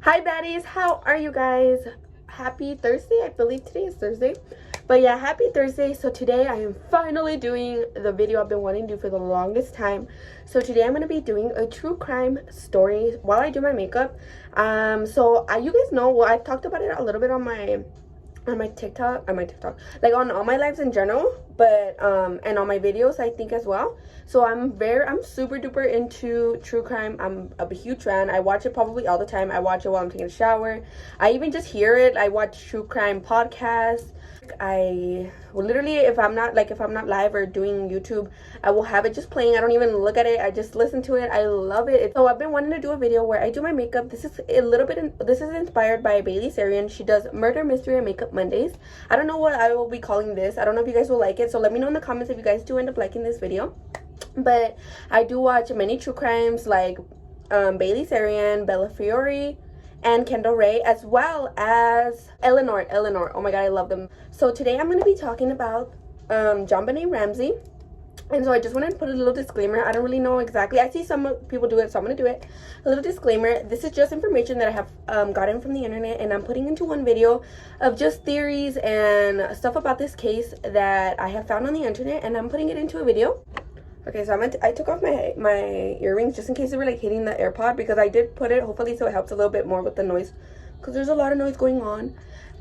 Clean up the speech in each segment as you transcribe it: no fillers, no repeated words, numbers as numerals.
Hi baddies, how are you guys? Happy Thursday. I believe today is Thursday, but yeah, happy Thursday. So today I am finally doing the video I've been wanting to do for the longest time. So today I'm going to be doing a true crime story while I do my makeup. You guys know, well, I've talked about it a little bit on my TikTok, like on all my lives in general, but and on my videos I think as well. So I'm super duper into true crime. I'm a huge fan. I watch it probably all the time. I watch it while I'm taking a shower. I even just hear it. I watch true crime podcasts. I will literally, if I'm not live or doing YouTube, I will have it just playing. I don't even look at it. I just listen to it. I love it. So I've been wanting to do a video where I do my makeup. This is inspired by Bailey Sarian. She does Murder, Mystery, and Makeup Mondays. I don't know what I will be calling this. I don't know if you guys will like it. So let me know in the comments if you guys do end up liking this video. But I do watch many true crimes like Bailey Sarian, Bella Fiore, and Kendall Ray, as well as Eleanor. Oh my god, I love them. So today I'm going to be talking about Jonbenet Ramsey. And so I just wanted to put a little disclaimer. I don't really know exactly. I see some people do it, so I'm going to do it. A little disclaimer. This is just information that I have gotten from the internet, and I'm putting into one video of just theories and stuff about this case that I have found on the internet, and I'm putting it into a video. Okay, so I took off my earrings just in case they were like hitting the AirPod, because I did put it hopefully so it helps a little bit more with the noise, because there's a lot of noise going on.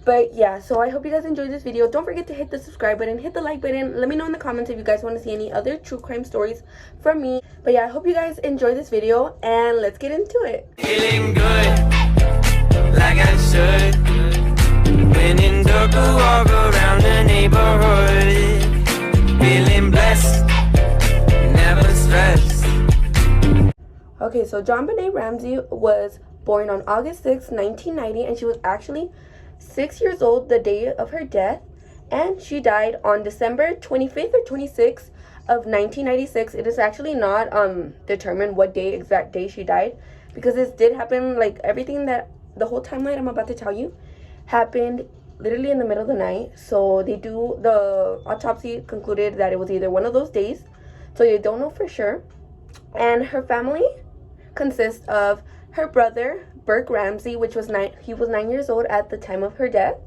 But yeah, so I hope you guys enjoyed this video. Don't forget to hit the subscribe button, hit the like button. Let me know in the comments if you guys want to see any other true crime stories from me. But yeah, I hope you guys enjoy this video, and let's get into it. Feeling good, like I should. When in dark, walk around the neighborhood. Feeling blessed. Okay, so Jonbenet Ramsey was born on August 6, 1990, and she was actually 6 years old the day of her death, and she died on December 25th or 26th of 1996. It is actually not determined what exact day she died, because this did happen, like everything that the whole timeline I'm about to tell you happened literally in the middle of the night. So the autopsy concluded that it was either one of those days, so you don't know for sure. And her family consists of her brother, Burke Ramsey, he was 9 years old at the time of her death,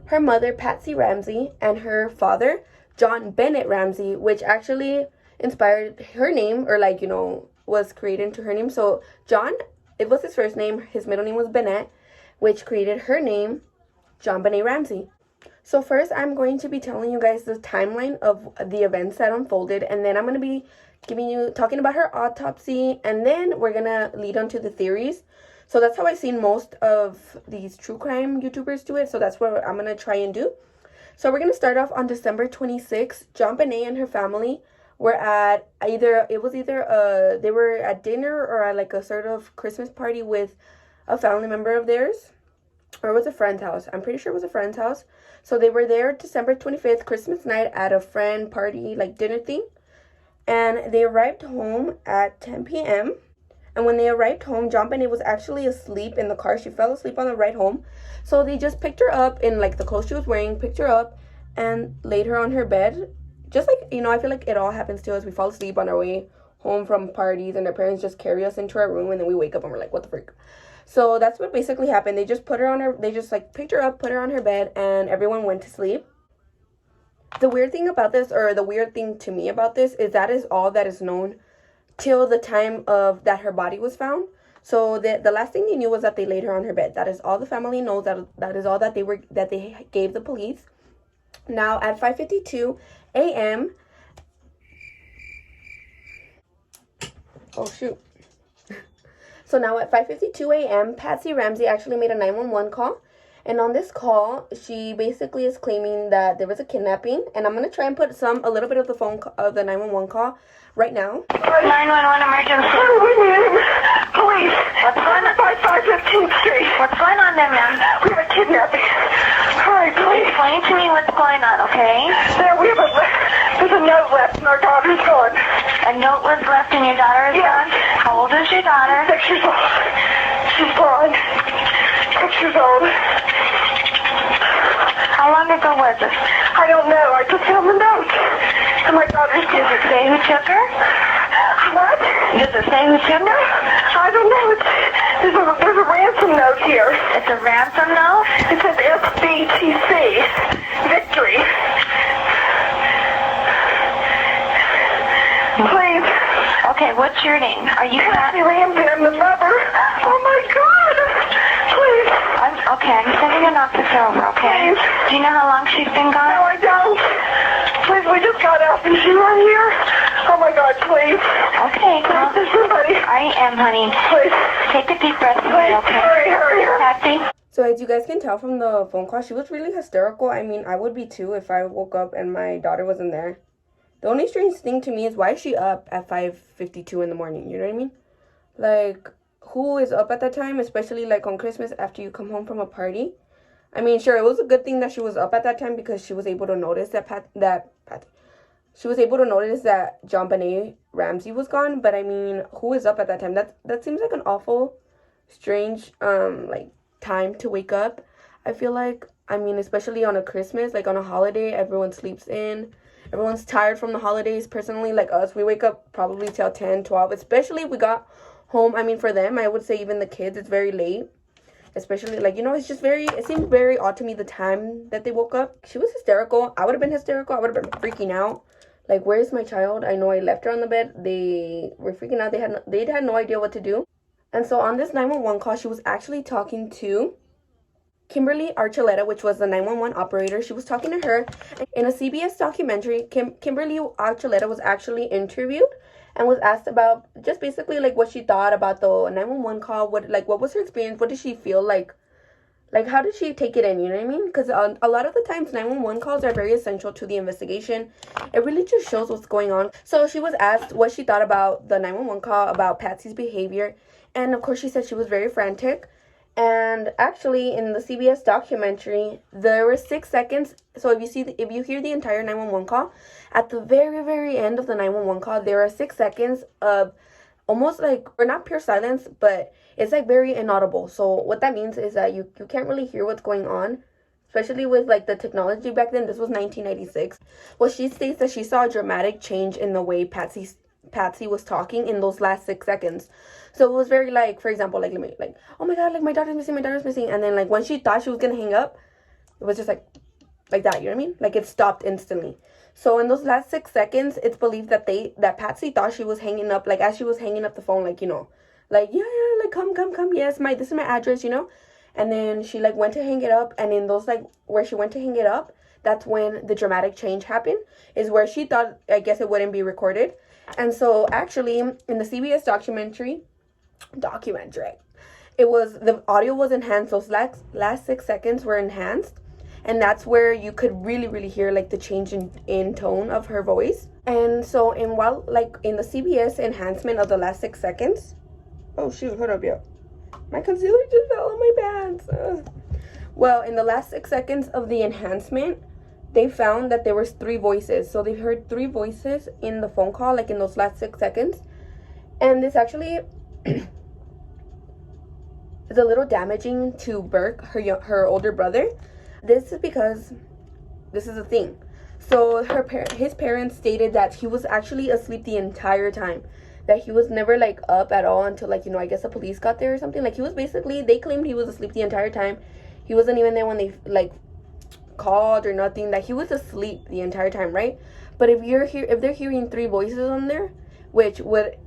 her mother, Patsy Ramsey, and her father, Jonbenet Ramsey, which actually inspired her name, or like, you know, was created into her name. So John, it was his first name, his middle name was Bennett, which created her name, Jonbenet Ramsey. So first, I'm going to be telling you guys the timeline of the events that unfolded, and then I'm going to be talking about her autopsy, and then we're going to lead on to the theories. So that's how I've seen most of these true crime YouTubers do it, so that's what I'm going to try and do. So we're going to start off on December 26th. Jonbenet and her family were at they were at dinner or at like a sort of Christmas party with a family member of theirs. Or it was a friend's house. I'm pretty sure it was a friend's house. So they were there December 25th, Christmas night, at a friend party, like dinner thing. And they arrived home at 10 p.m. And when they arrived home, Jonbenet was actually asleep in the car. She fell asleep on the ride home. So they just picked her up in like the clothes she was wearing, picked her up and laid her on her bed. Just like, you know, I feel like it all happens to us. We fall asleep on our way home from parties, and our parents just carry us into our room, and then we wake up and we're like, what the freak? So that's what basically happened. They just picked her up, put her on her bed, and everyone went to sleep. The weird thing about this, or the weird thing to me about this, is that is all that is known till the time of that her body was found. So the last thing they knew was that they laid her on her bed. That is all the family knows. That is all that they gave the police. Now at 5:52 a.m. Oh shoot. So now at 5:52 a.m., Patsy Ramsey actually made a 911 call. And on this call, she basically is claiming that there was a kidnapping. And I'm going to try and put a little bit of the the 911 call right now. 911 emergency. Police. What's going on? 515th Street. What's going on there, ma'am? We have a kidnapping. Hurry, please. Explain to me what's going on, okay? There's a note left and our daughter's gone. A note was left and your daughter is gone? How old is your daughter? 6 years old. She's gone. 6 years old. How long ago was this? I don't know. I just found the note. And my daughter's gone. Does it say who took her? What? Does it say who took her? I don't know. There's a ransom note here. the ransom note? It says SBTC. Victory. Please. Okay, what's your name? Are you Maddie Ramsey, I'm the mother. Oh my God. Please. I'm sending an officer over, okay? Please. Do you know how long she's been No, gone? I don't. Please, we just got out. Is she right here? Oh my God, please. Okay, Please, there's somebody. I am, honey. Please. Take a deep breath, Please, okay? hurry. Patsy? So as you guys can tell from the phone call, she was really hysterical. I mean, I would be too if I woke up and my daughter wasn't there. The only strange thing to me is, why is she up at 5:52 in the morning? You know what I mean? Like, who is up at that time, especially like on Christmas after you come home from a party? I mean, sure, it was a good thing that she was up at that time because she was able to notice she was able to notice that Jonbenet Ramsey was gone. But I mean, who is up at that time? That seems like an awful strange like time to wake up. I feel like, I mean, especially on a Christmas, like on a holiday, everyone sleeps in. Everyone's tired from the holidays. Personally, like us, we wake up probably till 10, 12, especially if we got home. I mean, for them, I would say even the kids, it's very late. Especially, like, you know, it seemed very odd to me the time that they woke up. She was hysterical. I would have been hysterical. I would have been freaking out. Like, where's my child? I know I left her on the bed. They were freaking out. They had no idea what to do. And so on this 911 call, she was actually talking to Kimberly Archuleta, which was the 911 operator. She was talking to her. In a CBS documentary, Kimberly Archuleta was actually interviewed and was asked about just basically like what she thought about the 911 call. What was her experience? What did she feel like? Like, how did she take it in? You know what I mean? Because a lot of the times 911 calls are very essential to the investigation. It really just shows what's going on. So she was asked what she thought about the 911 call, about Patsy's behavior. And of course, she said she was very frantic. And actually, in the CBS documentary, there were 6 seconds. So if you hear the entire 911 call, at the very, very end of the 911 call, there are 6 seconds of almost like, or not pure silence, but it's like very inaudible. So what that means is that you can't really hear what's going on, especially with like the technology back then. This was 1996. Well, she states that she saw a dramatic change in the way Patsy was talking in those last 6 seconds. So it was very like, for example, like, oh my God, like my daughter's missing. And then like when she thought she was gonna hang up, it was just like that, you know what I mean? Like it stopped instantly. So in those last 6 seconds, it's believed that Patsy thought she was hanging up, like as she was hanging up the phone, like, you know, like, yeah, like come, yes, this is my address, you know? And then she like went to hang it up, and in those like where she went to hang it up, that's when the dramatic change happened, is where she thought, I guess, it wouldn't be recorded. And so actually in the CBS documentary, it was, the audio was enhanced. Those last 6 seconds were enhanced, and that's where you could really, really hear like the change in tone of her voice. And so in the CBS enhancement of the last 6 seconds, oh shoot, hold up, yo, my concealer just fell on my pants. Well, in the last 6 seconds of the enhancement, they found that there was 3 voices. So they heard 3 voices in the phone call, like in those last 6 seconds. And this actually is a little damaging to Burke, her older brother. This is because this is a thing. So his parents stated that he was actually asleep the entire time. That he was never like up at all until, like, you know, I guess the police got there or something. Like he was basically, they claimed he was asleep the entire time. He wasn't even there when they like called or nothing. That he was asleep the entire time, right? But if they're hearing 3 voices on there, which would,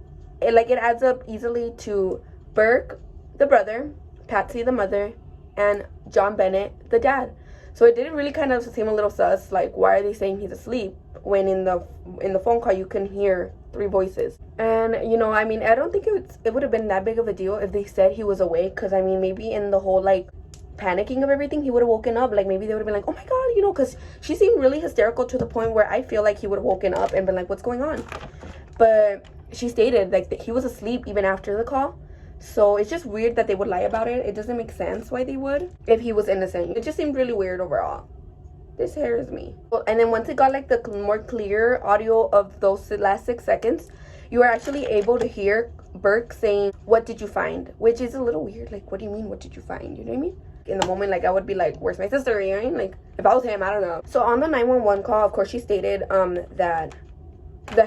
it adds up easily to Burke, the brother, Patsy, the mother, and Jonbenet, the dad. So it did really kind of seem a little sus. Like, why are they saying he's asleep when in the phone call you can hear 3 voices? And you know, I mean, I don't think it would have been that big of a deal if they said he was awake, because I mean, maybe in the whole like panicking of everything, he would have woken up. Like maybe they would have been like, oh my God, you know, because she seemed really hysterical to the point where I feel like he would have woken up and been like, what's going on? But she stated like that he was asleep even after the call. So it's just weird that they would lie about it. It doesn't make sense why they would if he was innocent. It just seemed really weird overall. This hair is me. Well, and then once it got like the more clear audio of those last 6 seconds, you were actually able to hear Burke saying, what did you find? Which is a little weird. Like, what do you mean, what did you find? You know what I mean? In the moment, like, I would be like, where's my sister? You know what I mean? Like, if I was him, I don't know. So on the 911 call, of course, she stated that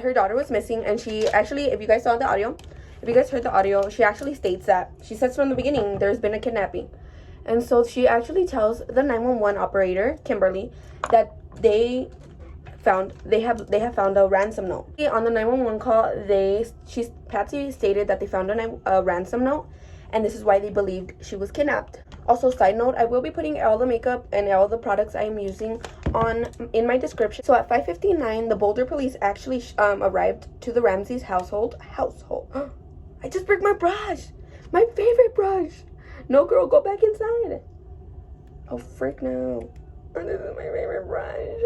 her daughter was missing. And she actually, if you guys saw the audio, if you guys heard the audio, she actually states that, she says from the beginning, there's been a kidnapping. And so she actually tells the 911 operator, Kimberly, that they have found a ransom note. On the 911 call, Patsy stated that they found a ransom note, and this is why they believed she was kidnapped. Also, side note, I will be putting all the makeup and all the products I am using in my description. So at 5:59, the Boulder police actually arrived to the Ramsey's household. I just broke my brush, my favorite brush. No, girl, go back inside. Oh, frick no. This is my favorite brush.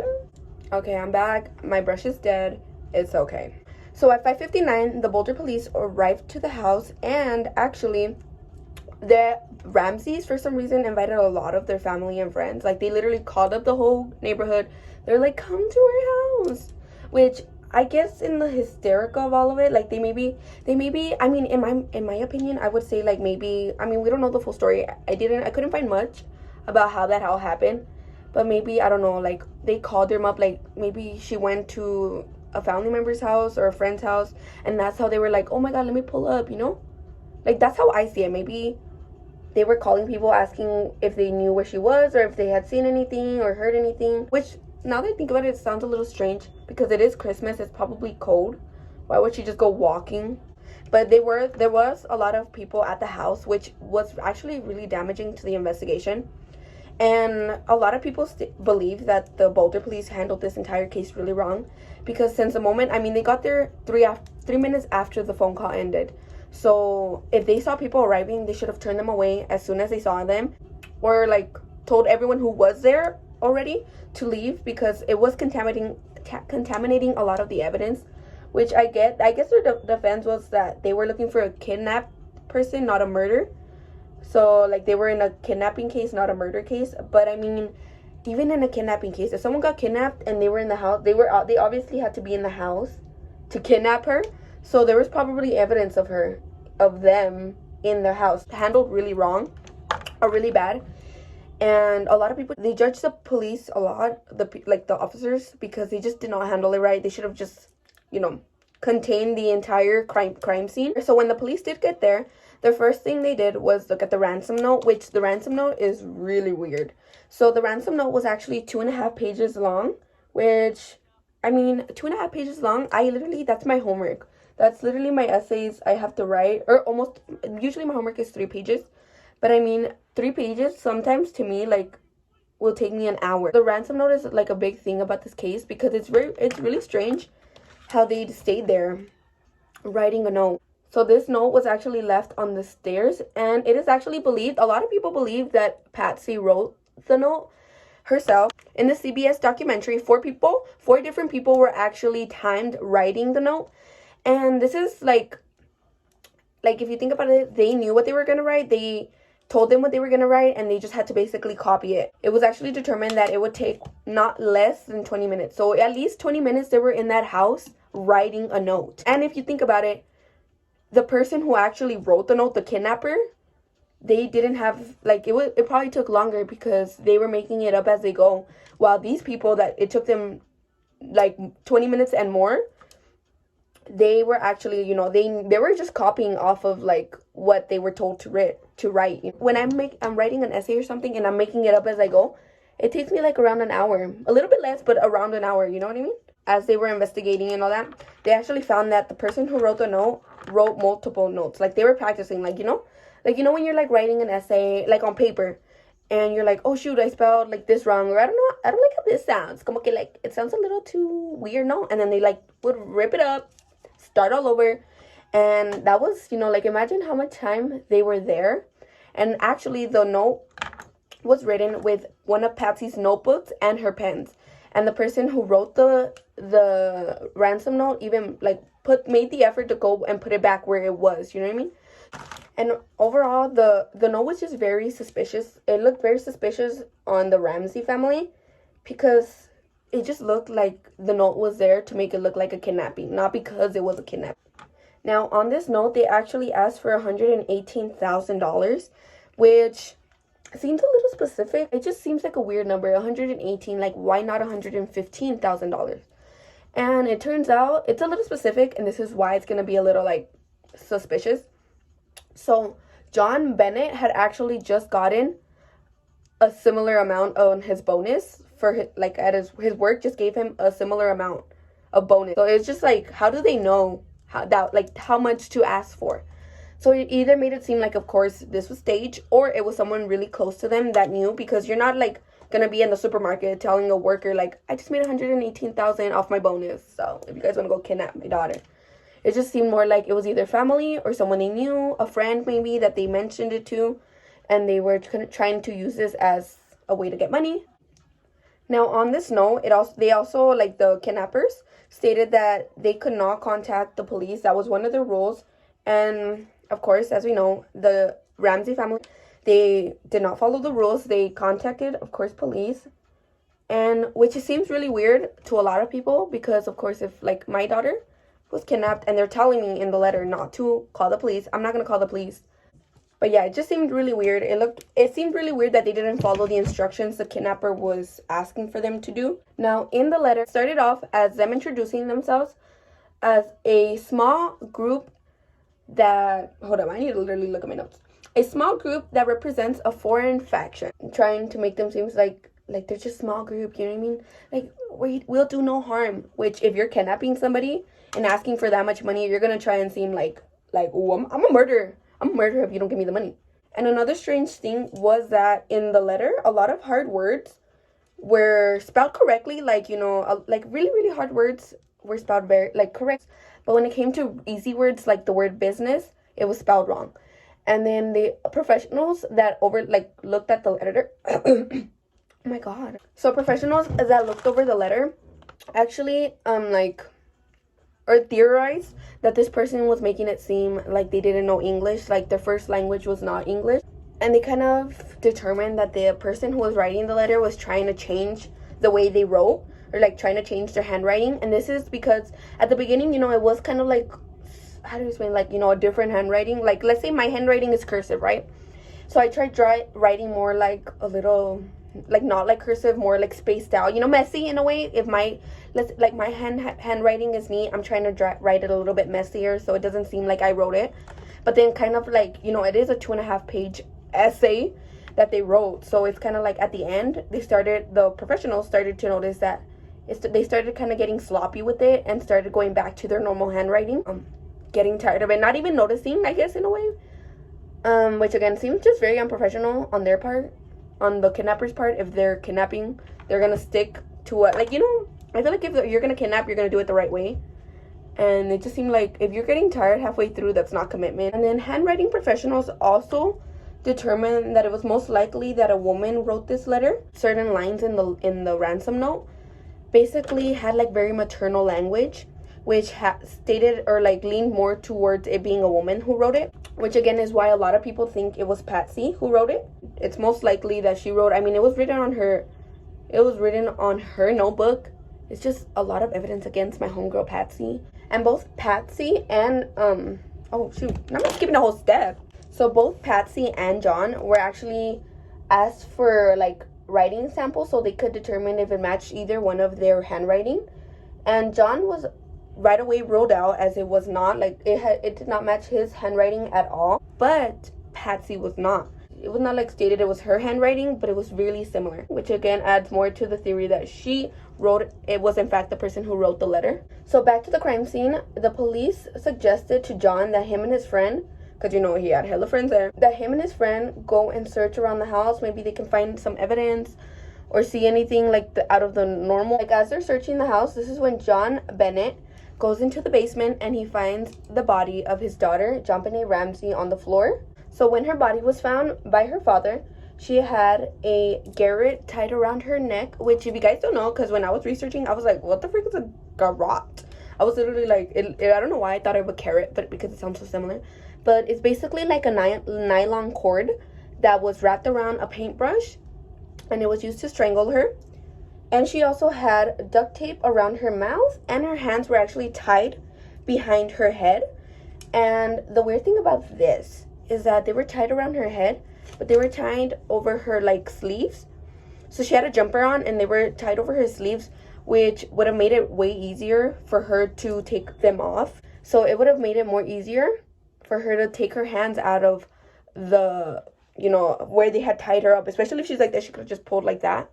Okay, I'm back. My brush is dead. It's okay. So at 5:59, the Boulder police arrived to the house, and actually, the Ramseys, for some reason, invited a lot of their family and friends. Like, they literally called up the whole neighborhood. They're like, come to our house. Which, I guess in the hysterical of all of it, like, they maybe, I mean, in my opinion, I would say, like, maybe, I mean, we don't know the full story. I couldn't find much about how that all happened. But maybe, I don't know, like, they called them up, like, maybe she went to a family member's house or a friend's house, and that's how they were like, oh my god, let me pull up, you know? Like, that's how I see it. Maybe they were calling people asking if they knew where she was, or if they had seen anything or heard anything. Which, now that I think about it, it sounds a little strange, because it is Christmas, it's probably cold. Why would she just go walking? But there was a lot of people at the house, which was actually really damaging to the investigation. And a lot of people believe that the Boulder police handled this entire case really wrong, because since the moment, I mean, they got there 3 minutes after the phone call ended. So if they saw people arriving, they should have turned them away as soon as they saw them, or like told everyone who was there already to leave, because it was contaminating a lot of the evidence. Which I guess their defense was that they were looking for a kidnapped person, not a murder. So, like, they were in a kidnapping case, not a murder case. But, I mean, even in a kidnapping case, if someone got kidnapped and they were in the house, they obviously had to be in the house to kidnap her. So, there was probably evidence of them in their house. Handled really wrong, or really bad. And a lot of people, they judge the police a lot, the officers, because they just did not handle it right. They should have just, you know, contained the entire crime scene. So, when the police did get there, the first thing they did was look at the ransom note, which the ransom note is really weird. So the ransom note was actually 2.5 pages long, which, I mean, 2.5 pages long, that's my homework. That's literally my essays I have to write, or usually my homework is 3 pages. But I mean, 3 pages sometimes to me, like, will take me an hour. The ransom note is like a big thing about this case, because it's really strange how they stayed there writing a note. So this note was actually left on the stairs, and it is actually believed, a lot of people believe that Patsy wrote the note herself. In the CBS documentary, 4 different people were actually timed writing the note. And this is like if you think about it, they knew what they were going to write. They told them what they were going to write, and they just had to basically copy it. It was actually determined that it would take not less than 20 minutes. So at least 20 minutes they were in that house writing a note. And if you think about it, the person who actually wrote the note, the kidnapper, they didn't have, like, it probably took longer because they were making it up as they go. While these people, that it took them like 20 minutes and more, they were actually, you know, they were just copying off of like what they were told to write. When I'm writing an essay or something and I'm making it up as I go, it takes me like around an hour, a little bit less, but around an hour, you know what I mean? As they were investigating and all that, they actually found that the person who wrote the note wrote multiple notes. Like, they were practicing, like, you know when you're like writing an essay like on paper, and you're like, oh shoot, I spelled like this wrong, or I don't like how this sounds, como que like it sounds a little too weird, no? And then they like would rip it up, start all over. And that was, you know, like, imagine how much time they were there. And actually the note was written with one of Patsy's notebooks and her pens. And the person who wrote the ransom note even like made the effort to go and put it back where it was, you know what I mean? And overall, the note was just very suspicious. It looked very suspicious on the Ramsey family, because it just looked like the note was there to make it look like a kidnapping, not because it was a kidnapping. Now, on this note, they actually asked for $118,000, which seems a little specific. It just seems like a weird number, 118. Like, why not $115,000? And it turns out it's a little specific, and this is why it's gonna be a little like suspicious. So Jonbenet had actually just gotten a similar amount on his bonus for his, like at his work just gave him a similar amount of bonus. So it's just like, how do they know how much to ask for? So it either made it seem like, of course, this was staged, or it was someone really close to them that knew, because you're not like gonna be in the supermarket telling a worker like, I just made $118,000 off my bonus, so if you guys want to go kidnap my daughter. It just seemed more like it was either family or someone they knew, a friend maybe that they mentioned it to, and they were trying to use this as a way to get money. Now on this note, they also like the kidnappers stated that they could not contact the police. That was one of their rules. And of course, as we know, the Ramsey family, they did not follow the rules. They contacted, of course, police. And which it seems really weird to a lot of people, because of course, if like my daughter was kidnapped and they're telling me in the letter not to call the police, I'm not going to call the police. But yeah, it just seemed really weird. It seemed really weird that they didn't follow the instructions the kidnapper was asking for them to do. Now, in the letter, it started off as them introducing themselves as a small group that, hold on, I need to literally look at my notes. A small group that represents a foreign faction, trying to make them seem like they're just a small group, you know what I mean? Like, we'll do no harm. Which, if you're kidnapping somebody and asking for that much money, you're gonna try and seem like oh, I'm a murderer. I'm a murderer if you don't give me the money. And another strange thing was that in the letter, a lot of hard words were spelled correctly. Like, you know, like really, really hard words were spelled very, like, correct. But when it came to easy words, like the word business, it was spelled wrong. And then the professionals that looked at the letter, oh my God. So professionals that looked over the letter actually, or theorized that this person was making it seem like they didn't know English, like their first language was not English. And they kind of determined that the person who was writing the letter was trying to change the way they wrote, or like trying to change their handwriting. And this is because at the beginning, you know, it was kind of like, how do you explain, like, you know, a different handwriting. Like, let's say my handwriting is cursive, right? So I tried writing more like a little, like not like cursive, more like spaced out, you know, messy in a way. If my handwriting is neat, I'm trying to write it a little bit messier so it doesn't seem like I wrote it. But then kind of like, you know, it is a 2.5-page essay that they wrote, so it's kind of like at the end the professionals started to notice that they started kind of getting sloppy with it and started going back to their normal handwriting, getting tired of it, not even noticing, I guess, in a way, which again seems just very unprofessional on their part, on the kidnapper's part. If they're kidnapping, they're gonna stick to what, like, you know, I feel like if you're gonna kidnap, you're gonna do it the right way. And it just seemed like if you're getting tired halfway through, that's not commitment. And then handwriting professionals also determined that it was most likely that a woman wrote this letter. Certain lines in the ransom note basically had like very maternal language, which stated or like leaned more towards it being a woman who wrote it, which again is why a lot of people think it was Patsy who wrote it. It's most likely that she wrote, I mean, it was written on her notebook. It's just a lot of evidence against my homegirl Patsy. And both Patsy and oh shoot, I'm not skipping a whole step. So both Patsy and John were actually asked for like writing samples so they could determine if it matched either one of their handwriting. And John was right away ruled out, as it was not, like, it did not match his handwriting at all. But Patsy was not. It was not like stated it was her handwriting, but it was really similar, which again adds more to the theory that she wrote, it was in fact the person who wrote the letter. So back to the crime scene, the police suggested to John that him and his friend, because you know he had hella friends there, that him and his friend go and search around the house. Maybe they can find some evidence or see anything like out of the normal. Like, as they're searching the house, this is when Jonbenet goes into the basement and he finds the body of his daughter, Jonbenet Ramsey, on the floor. So when her body was found by her father, she had a garrote tied around her neck, which, if you guys don't know, because when I was researching, I was like, what the frick is a garrote? I was literally like, I don't know why I thought of a carrot, but because it sounds so similar. But it's basically like a nylon cord that was wrapped around a paintbrush, and it was used to strangle her. And she also had duct tape around her mouth, and her hands were actually tied behind her head. And the weird thing about this is that they were tied around her head, but they were tied over her like sleeves. So she had a jumper on and they were tied over her sleeves, which would have made it way easier for her to take them off. So it would have made it more easier for her to take her hands out of the you know, where they had tied her up, especially if she's like that, she could have just pulled like that.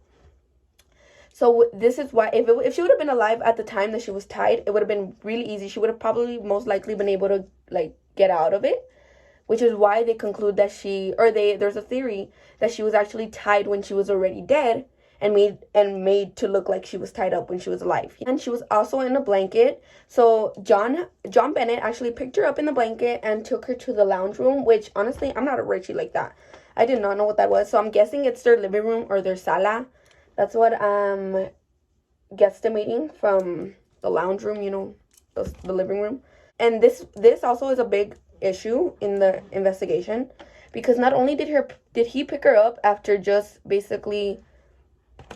So this is why, if she would have been alive at the time that she was tied, it would have been really easy. She would have probably most likely been able to like get out of it, which is why they conclude that there's a theory that she was actually tied when she was already dead and made to look like she was tied up when she was alive. And she was also in a blanket. So Jonbenet actually picked her up in the blanket and took her to the lounge room, which honestly, I'm not a Richie like that. I did not know what that was. So I'm guessing it's their living room or their sala. That's what I'm guesstimating from the lounge room, you know, the living room. And this also is a big issue in the investigation, because not only did he pick her up after just basically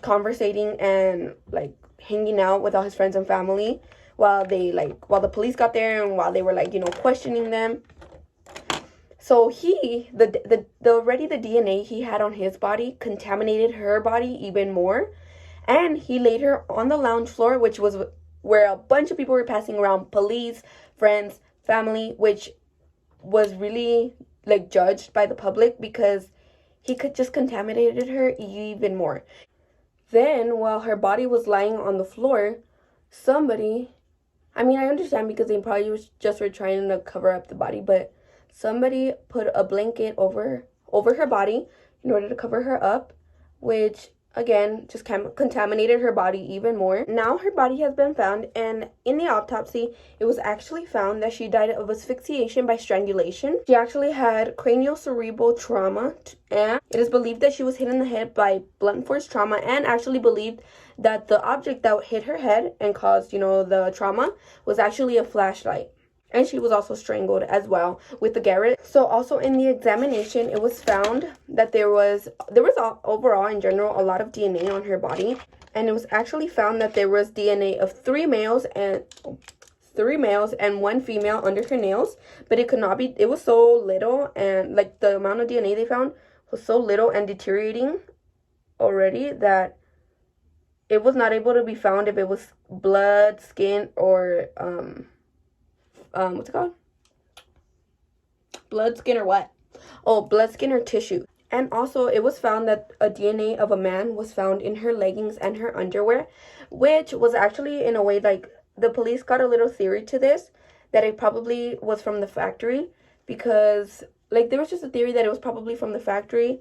conversating and like hanging out with all his friends and family while the police got there and while they were like, you know, questioning them. So the DNA he had on his body contaminated her body even more, and he laid her on the lounge floor, which was where a bunch of people were passing around, police, friends, family, which was really like judged by the public because he could just contaminated her even more. Then while her body was lying on the floor, somebody, I mean, I understand because they probably were trying to cover up the body, but somebody put a blanket over her body in order to cover her up, which again just contaminated her body even more. Now her body has been found, and in the autopsy it was actually found that she died of asphyxiation by strangulation. She actually had craniocerebral trauma, and it is believed that she was hit in the head by blunt force trauma, and actually believed that the object that hit her head and caused, you know, the trauma was actually a flashlight. And she was also strangled as well with the garrote. So also in the examination, it was found that there was overall in general a lot of DNA on her body. And it was actually found that there was DNA of three males and one female under her nails. But it could not be, it was so little, and like the amount of DNA they found was so little and deteriorating already that it was not able to be found if it was blood, skin, or what's it called? Blood, skin, or what? Oh, blood, skin, or tissue. And also, it was found that a DNA of a man was found in her leggings and her underwear, which was actually, in a way, like, the police got a little theory to this, that it probably was from the factory, because, like, there was just a theory that it was probably from the factory,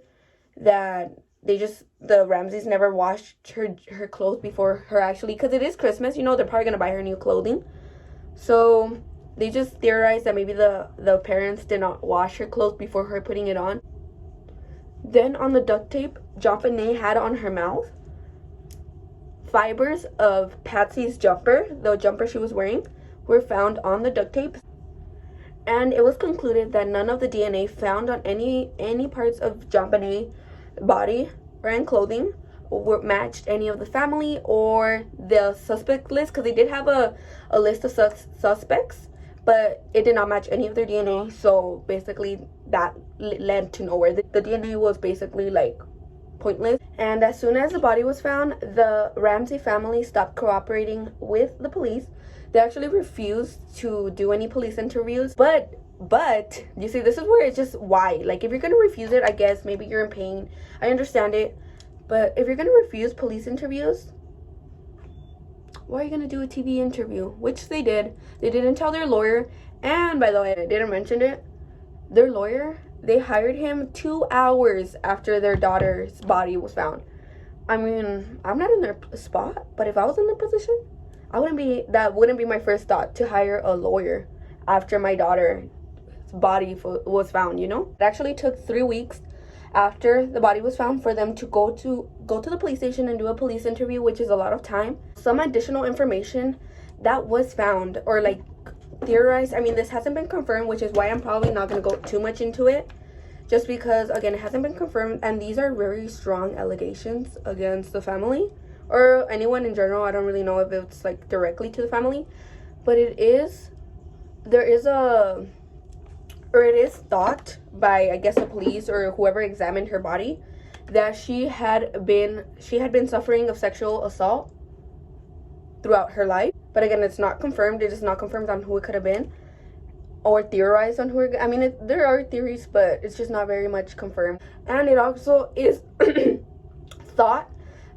that the Ramseys never washed her clothes before her actually, because it is Christmas, you know, they're probably going to buy her new clothing. So they just theorized that maybe the parents did not wash her clothes before her putting it on. Then on the duct tape Jonbenet had on her mouth, fibers of Patsy's jumper, the jumper she was wearing, were found on the duct tape. And it was concluded that none of the DNA found on any parts of Jonbenet's body and clothing were matched any of the family or the suspect list, because they did have a list of suspects, but it did not match any of their DNA. So basically that led to nowhere. The DNA was basically like pointless. And as soon as the body was found, the Ramsey family stopped cooperating with the police. They actually refused to do any police interviews. But you see, this is where it's just why. Like, if you're gonna refuse it, I guess maybe you're in pain. I understand it. But if you're gonna refuse police interviews, why are you gonna do a TV interview? Which they did. They didn't tell their lawyer. And by the way, I didn't mention it. Their lawyer, they hired him 2 hours after their daughter's body was found. I mean, I'm not in their spot, but if I was in their position, that wouldn't be my first thought, to hire a lawyer after my daughter's body was found, you know? It actually took 3 weeks after the body was found for them to go to the police station and do a police interview, which is a lot of time. Some additional information that was found, or like theorized, I mean, this hasn't been confirmed, which is why I'm probably not going to go too much into it, just because, again, it hasn't been confirmed, and these are very strong allegations against the family or anyone in general. I don't really know if it's like directly to the family, but it is thought by, I guess, the police or whoever examined her body, that she had been suffering of sexual assault throughout her life. But again, it's not confirmed. It is not confirmed on who it could have been. or theorized on who. I mean, there are theories, but it's just not very much confirmed. And it also is thought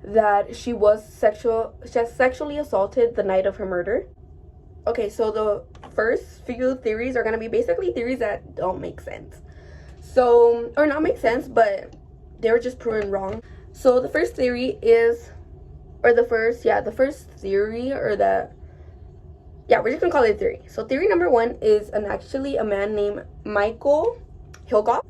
that she sexually assaulted the night of her murder. Okay, so the first few theories are going to be basically theories that don't make sense. So, or not make sense, but they were just proven wrong. So the first theory is, we're just gonna call it a theory. So theory number one is actually a man named Michael Hilgoff.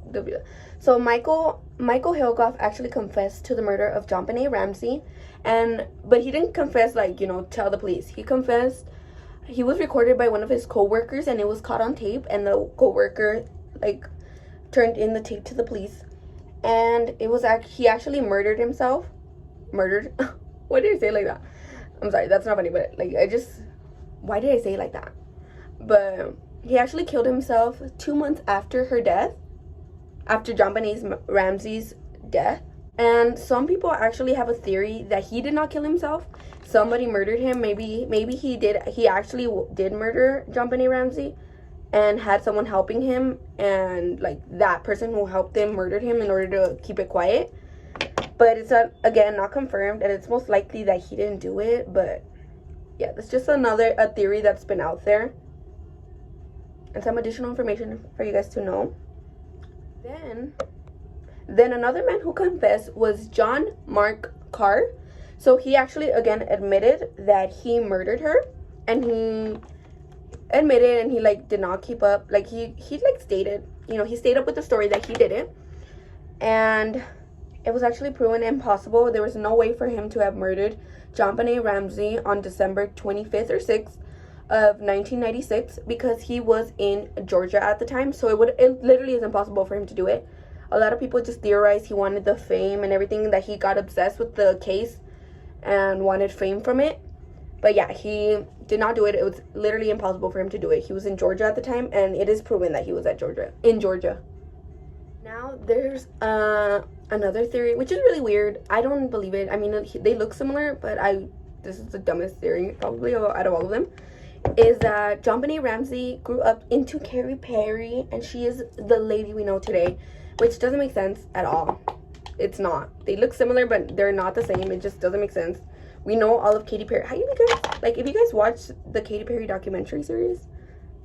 So Michael Hilgoff actually confessed to the murder of Jonbenet Ramsey, but he didn't confess like, you know, tell the police. He confessed. He was recorded by one of his co-workers, and it was caught on tape, and the co-worker like turned in the tape to the police, and it was he actually murdered himself. Murdered? Why did I say it like that? I'm sorry, that's not funny, but like why did I say it like that? But he actually killed himself 2 months after her death, after Jonbenet Ramsey's death. And some people actually have a theory that he did not kill himself. Somebody murdered him. Maybe he did. He actually did murder Jonbenet Ramsey and had someone helping him, and like that person who helped him murdered him in order to keep it quiet. But it's not confirmed, and it's most likely that he didn't do it. But yeah, that's just a theory that's been out there, and some additional information for you guys to know. Then another man who confessed was John Mark Carr. So he actually again admitted that he murdered her, and he admitted, and he like did not keep up, like he like stated, you know, he stayed up with the story that he did it, and it was actually proven impossible. There was no way for him to have murdered Jonbenet Ramsey on December 25th or 6th of 1996, because he was in Georgia at the time. So it literally is impossible for him to do it. A lot of people just theorized he wanted the fame and everything, that he got obsessed with the case and wanted fame from it. But yeah, he did not do it. It was literally impossible for him to do it. He was in Georgia at the time, and it is proven that he was in Georgia. Now there's another theory, which is really weird. I don't believe it. I mean, they look similar, but this is the dumbest theory probably out of all of them, is that Jonbenet Ramsey grew up into Katy Perry, and she is the lady we know today, which doesn't make sense at all. It's not. They look similar, but they're not the same. It just doesn't make sense. We know all of Katy Perry. How you guys, like, if you guys watch the Katy Perry documentary series,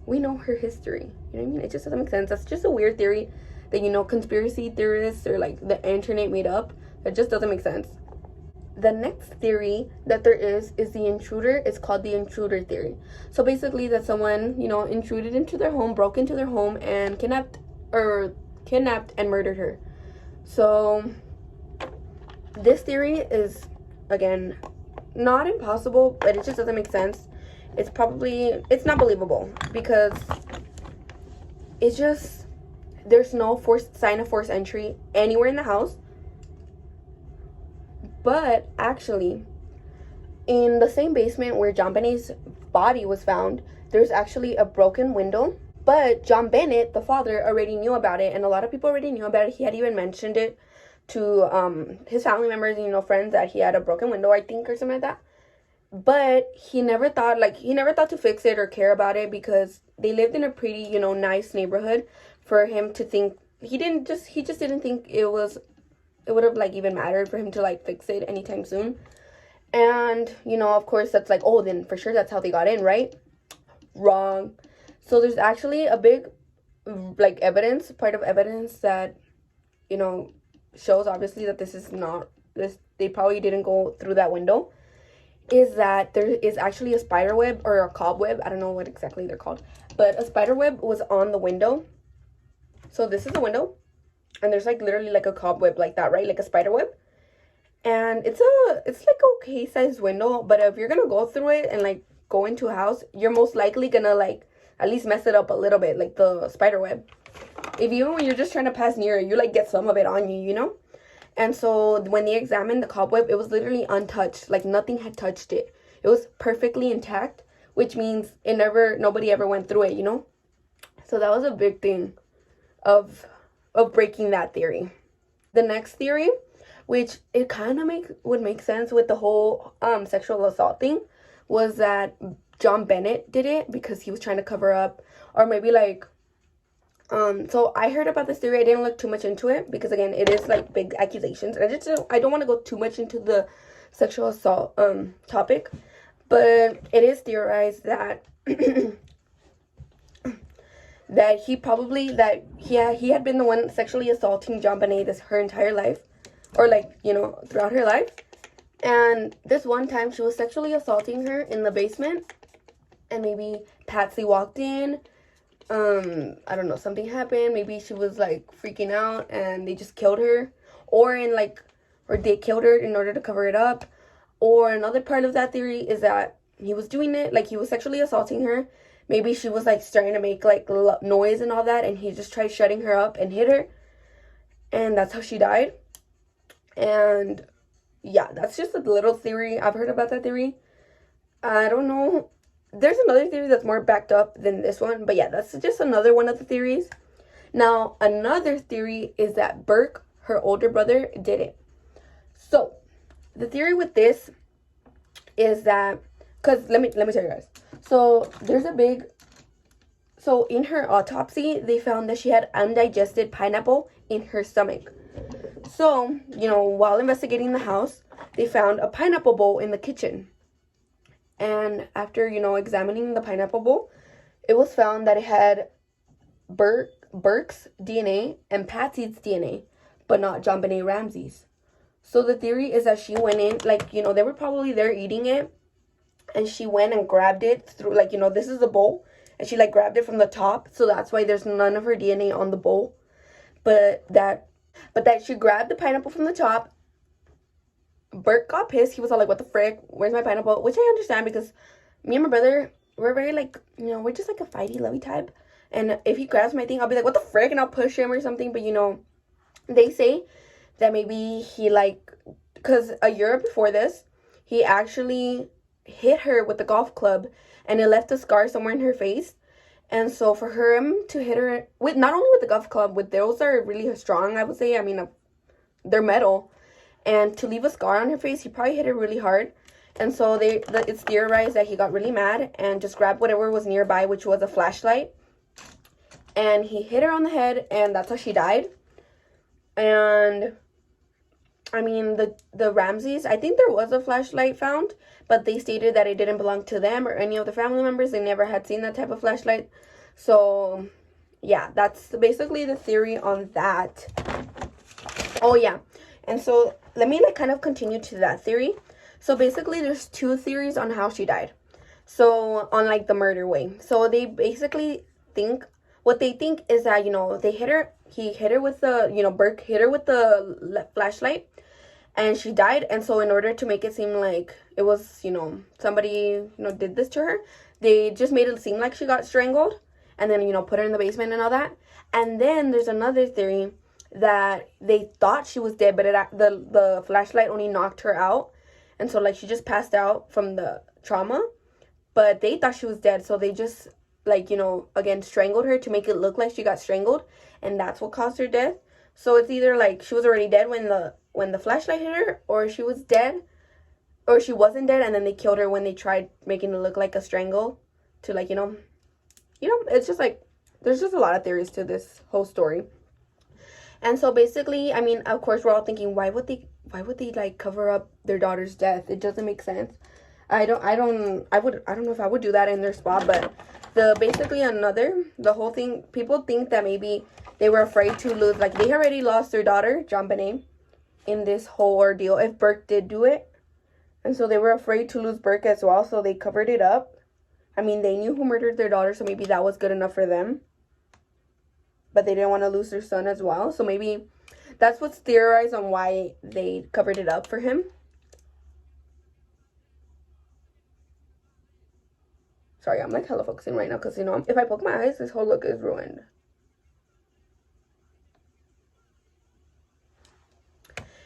we know her history. You know what I mean? It just doesn't make sense. That's just a weird theory that, you know, conspiracy theorists or like the internet made up. It just doesn't make sense. The next theory that there is the intruder. It's called the intruder theory. So basically that someone, you know, intruded into their home, broke into their home, and kidnapped and murdered her. So this theory is, again, not impossible, but it just doesn't make sense. It's not believable, because it's just, there's no sign of forced entry anywhere in the house. But actually, in the same basement where Jonbenet's body was found, there's actually a broken window. But Jonbenet, the father, already knew about it, and a lot of people already knew about it. He had even mentioned it to his family members, you know, friends, that he had a broken window, I think, or something like that. But he never thought to fix it or care about it, because they lived in a pretty, you know, nice neighborhood for him to think. He just didn't think it would have like even mattered for him to like fix it anytime soon. And, you know, of course, that's like, oh, then for sure that's how they got in, right? Wrong. So there's actually a big like part of evidence that, you know, shows obviously that they probably didn't go through that window, is that there is actually a spider web or a cobweb. I don't know what exactly they're called, but a spider web was on the window. So this is the window, and there's like literally like a cobweb like that, right? Like a spider web. And it's like okay sized window, but if you're gonna go through it and like go into a house, you're most likely gonna like at least mess it up a little bit, like the spider web. If even when you're just trying to pass near it, you like get some of it on you, you know? And so when they examined the cobweb, it was literally untouched. Like nothing had touched it. It was perfectly intact, which means nobody ever went through it, you know? So that was a big thing of breaking that theory. The next theory, which it kind of would make sense with the whole sexual assault thing, was that Jonbenet did it because he was trying to cover up, or maybe like, so I heard about this theory. I didn't look too much into it because again, it is like big accusations, and I don't want to go too much into the sexual assault topic, but it is theorized that that he had been the one sexually assaulting Jonbenet her entire life, or like, you know, throughout her life. And this one time she was sexually assaulting her in the basement, and maybe Patsy walked in. I don't know, something happened. Maybe she was like freaking out and they just killed her, or they killed her in order to cover it up. Or another part of that theory is that he was doing it, like he was sexually assaulting her. Maybe she was like starting to make like noise and all that, and he just tried shutting her up and hit her, and that's how she died. And yeah, that's just a little theory I've heard about that theory. I don't know. There's another theory that's more backed up than this one, but yeah, that's just another one of the theories. Now, another theory is that Burke, her older brother, did it. So, the theory with this is that, because let me tell you guys. So, so in her autopsy, they found that she had undigested pineapple in her stomach. So, you know, while investigating the house, they found a pineapple bowl in the kitchen. And after, you know, examining the pineapple bowl, it was found that it had Burke's DNA and Patsy's DNA, but not Jonbenet Ramsey's. So the theory is that she went in, like, you know, they were probably there eating it, and she went and grabbed it through, like, you know, this is the bowl, and she, like, grabbed it from the top, so that's why there's none of her DNA on the bowl. But that she grabbed the pineapple from the top. Burke got pissed. He was all like, what the frick? Where's my pineapple? Which I understand, because me and my brother, we're very like, you know, we're just like a fighty, lovey type. And if he grabs my thing, I'll be like, what the frick? And I'll push him or something. But, you know, they say that maybe he like, because a year before this, he actually hit her with the golf club, and it left a scar somewhere in her face. And so for him to hit her with, not only with the golf club, with those are really strong, I would say. I mean, they're metal. And to leave a scar on her face, he probably hit her really hard. And so it's theorized that he got really mad and just grabbed whatever was nearby, which was a flashlight. And he hit her on the head, and that's how she died. And, I mean, the Ramseys, I think there was a flashlight found, but they stated that it didn't belong to them or any of the family members. They never had seen that type of flashlight. So, yeah, that's basically the theory on that. Oh, yeah. And so let me like kind of continue to that theory. So basically there's two theories on how she died. So on like the murder way. So they basically think, what they think is that, you know, he hit her with the, you know, Burke hit her with the flashlight, and she died. And so in order to make it seem like it was, you know, somebody, you know, did this to her, they just made it seem like she got strangled, and then, you know, put her in the basement and all that. And then there's another theory that they thought she was dead, but the flashlight only knocked her out, and so like she just passed out from the trauma, but they thought she was dead, so they just like, you know, again strangled her to make it look like she got strangled, and that's what caused her death. So it's either like she was already dead when the flashlight hit her, or she was dead, or she wasn't dead, and then they killed her when they tried making it look like a strangle to, like, you know, it's just like there's just a lot of theories to this whole story. And so basically, I mean, of course, we're all thinking, why would they like cover up their daughter's death? It doesn't make sense. I don't know if I would do that in their spot, but the whole thing, people think that maybe they were afraid to lose, like they already lost their daughter, Jonbenet, in this whole ordeal if Burke did do it. And so they were afraid to lose Burke as well, so they covered it up. I mean, they knew who murdered their daughter, so maybe that was good enough for them. But they didn't want to lose their son as well. So maybe that's what's theorized on why they covered it up for him. Sorry, I'm like hella focusing right now because, you know, if I poke my eyes, this whole look is ruined.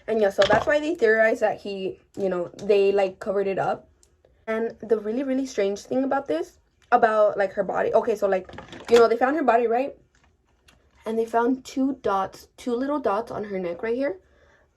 And yeah, so that's why they theorized that he, you know, they like covered it up. And the really, really strange thing about this, about like her body. Okay, so like, you know, they found her body, right? And they found two little dots on her neck right here,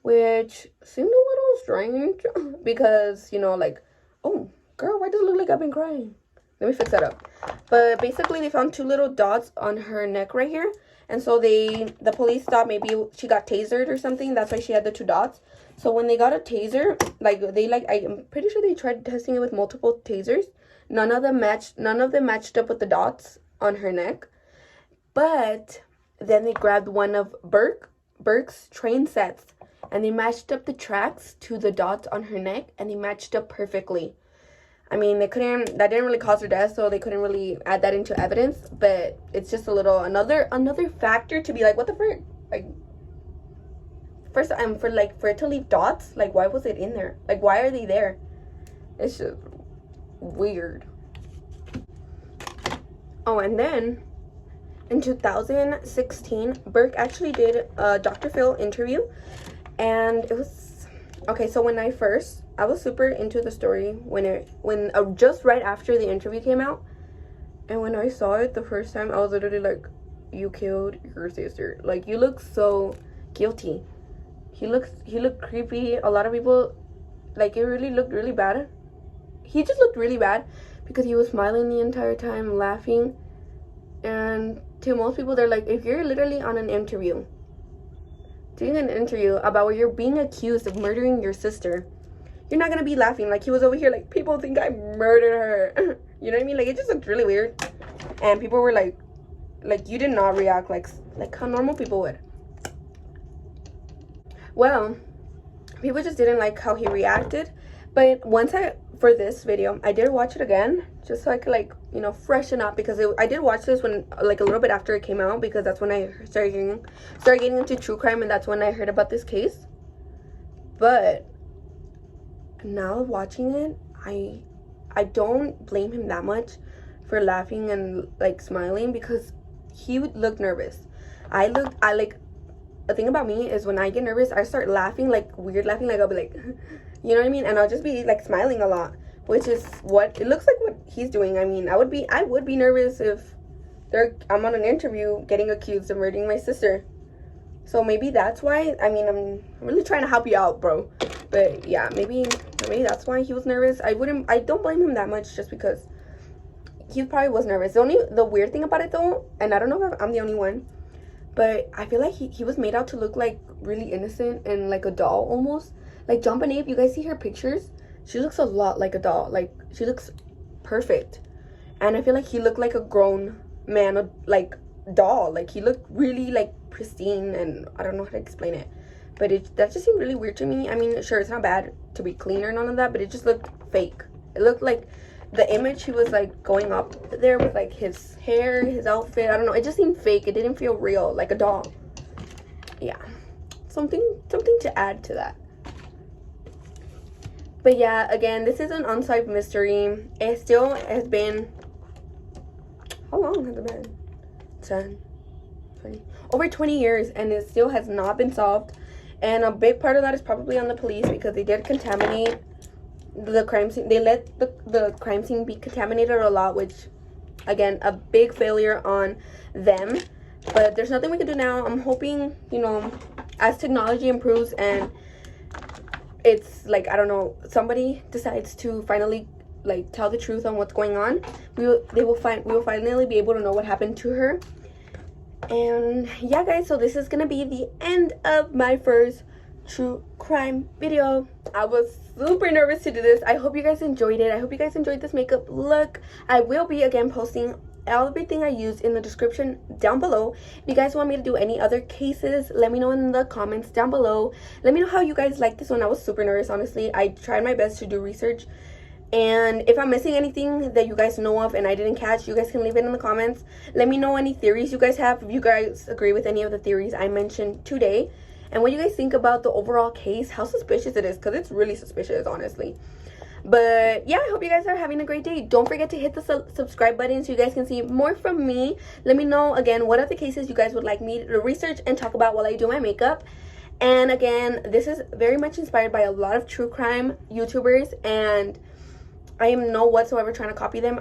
which seemed a little strange because, you know, like, oh, girl, why does it look like I've been crying? Let me fix that up. But basically, they found 2 little dots on her neck right here. And so the police thought maybe she got tasered or something. That's why she had the 2 dots. So when they got a taser, I'm pretty sure they tried testing it with multiple tasers. None of them matched up with the dots on her neck. But then they grabbed one of Burke's train sets, and they matched up the tracks to the dots on her neck, and they matched up perfectly. I mean, that didn't really cause her death, so they couldn't really add that into evidence, but it's just a little, another factor to be like, what the frick? Like, first, for it to leave dots, like, why was it in there? Like, why are they there? It's just weird. Oh, and then in 2016, Burke actually did a Dr.phil interview, and it was okay. So when I was super into the story when just right after the interview came out, and when I saw it the first time, I was literally like, "You killed your sister. Like, you look so guilty." He looked creepy. A lot of people, like, it really looked really bad. He just looked really bad because he was smiling the entire time, laughing. And to most people, they're like, if you're literally on an interview, doing an interview about where you're being accused of murdering your sister, you're not gonna be laughing. Like, he was over here like, people think I murdered her. You know what I mean? Like, it just looked really weird. And people were like you did not react like how normal people would. Well, people just didn't like how he reacted. But for this video, I did watch it again, just so I could, like, you know, freshen up, because I did watch this when, like, a little bit after it came out, because that's when I started getting into true crime, and that's when I heard about this case. But now watching it, I don't blame him that much for laughing and, like, smiling, because he would look nervous. The thing about me is when I get nervous, I start laughing, like, weird laughing, like, I'll be like, you know what I mean? And I'll just be, like, smiling a lot, which is what it looks like what he's doing. I mean, I would be nervous if I'm on an interview getting accused of murdering my sister. So maybe that's why. I mean, I'm really trying to help you out, bro. But yeah, maybe that's why he was nervous. I don't blame him that much, just because he probably was nervous. The weird thing about it, though, and I don't know if I'm the only one, but I feel like he was made out to look, like, really innocent and like a doll almost. Like, Jonbenet, if you guys see her pictures, she looks a lot like a doll. Like, she looks perfect. And I feel like he looked like a grown man, like, doll. Like, he looked really, like, pristine, and I don't know how to explain it. But that just seemed really weird to me. I mean, sure, it's not bad to be clean or none of that, but it just looked fake. It looked like the image he was, like, going up there with, like, his hair, his outfit. I don't know. It just seemed fake. It didn't feel real, like a doll. Yeah. Something to add to that. But yeah, again, this is an unsolved mystery. It still has been, how long has it been? 10, 20, over 20 years, and it still has not been solved. And a big part of that is probably on the police, because they did contaminate the crime scene. They let the crime scene be contaminated a lot, which, again, a big failure on them. But there's nothing we can do now. I'm hoping, you know, as technology improves and it's like, I don't know, somebody decides to finally, like, tell the truth on what's going on, we will finally be able to know what happened to her. And yeah, guys, so this is gonna be the end of my first true crime video. I was super nervous to do this. I hope you guys enjoyed it. I hope you guys enjoyed this makeup look. I will be, again, posting everything I used in the description down below. If you guys want me to do any other cases, let me know in the comments down below. Let me know how you guys like this one. I was super nervous, honestly. I tried my best to do research, and if I'm missing anything that you guys know of and I didn't catch, you guys can leave it in the comments. Let me know any theories you guys have, if you guys agree with any of the theories I mentioned today, and what you guys think about the overall case, how suspicious it is, because it's really suspicious, honestly. But yeah, I hope you guys are having a great day. Don't forget to hit the subscribe button so you guys can see more from me. Let me know, again, what other cases you guys would like me to research and talk about while I do my makeup. And again, this is very much inspired by a lot of true crime YouTubers, and I am no whatsoever trying to copy them.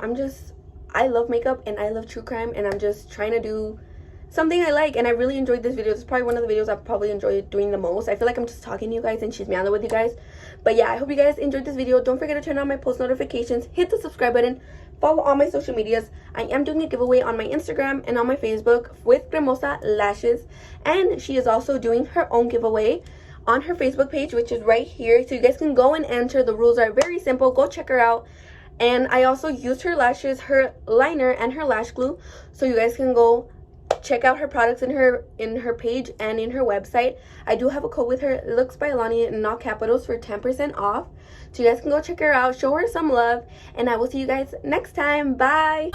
I love makeup and I love true crime, and I'm just trying to do something I like, and I really enjoyed this video. It's probably one of the videos I've probably enjoyed doing the most. I feel like I'm just talking to you guys and chismeando with you guys. But yeah, I hope you guys enjoyed this video. Don't forget to turn on my post notifications, hit the subscribe button, follow all my social medias. I am doing a giveaway on my Instagram and on my Facebook with Cremosa lashes, and she is also doing her own giveaway on her Facebook page, which is right here, so you guys can go and enter. The rules are very simple. Go check her out. And I also used her lashes, her liner, and her lash glue, so you guys can go check out her products in her page and in her website. I do have a code with her, looksbyaolany in all capitals, for 10% off, so you guys can go check her out, show her some love, and I will see you guys next time. Bye.